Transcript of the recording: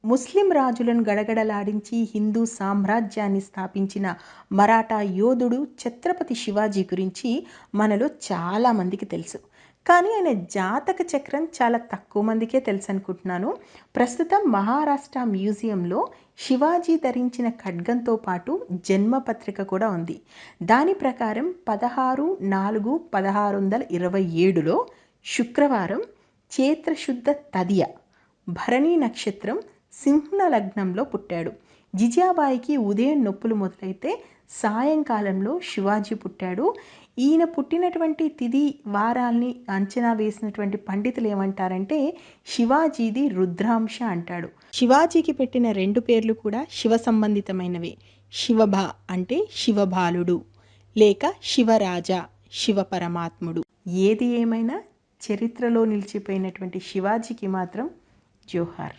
ముస్లిం రాజులను గడగడలాడించి హిందూ సామ్రాజ్యాన్ని స్థాపించిన మరాఠా యోధుడు ఛత్రపతి శివాజీ గురించి మనలో చాలామందికి తెలుసు. కానీ ఆయన జాతక చక్రం చాలా తక్కువ మందికే తెలుసు అనుకుంటున్నాను. ప్రస్తుతం మహారాష్ట్ర మ్యూజియంలో శివాజీ ధరించిన ఖడ్గంతో పాటు జన్మపత్రిక కూడా ఉంది. దాని ప్రకారం 16/4/1627లో శుక్రవారం చైత్రశుద్ధ తదియ భరణి నక్షత్రం సింహ లగ్నంలో పుట్టాడు. జిజాబాయికి ఉదయం నొప్పులు మొదలైతే సాయంకాలంలో శివాజీ పుట్టాడు. ఈయన పుట్టినటువంటి తిథి వారాల్ని అంచనా వేసినటువంటి పండితులు ఏమంటారంటే శివాజీది రుద్రాంశ అంటాడు. శివాజీకి పెట్టిన 2 పేర్లు కూడా శివ సంబంధితమైనవే. శివభ అంటే శివబాలుడు లేక శివరాజా, శివ పరమాత్ముడు. ఏది ఏమైనా చరిత్రలో నిలిచిపోయినటువంటి శివాజీకి మాత్రం జోహార్.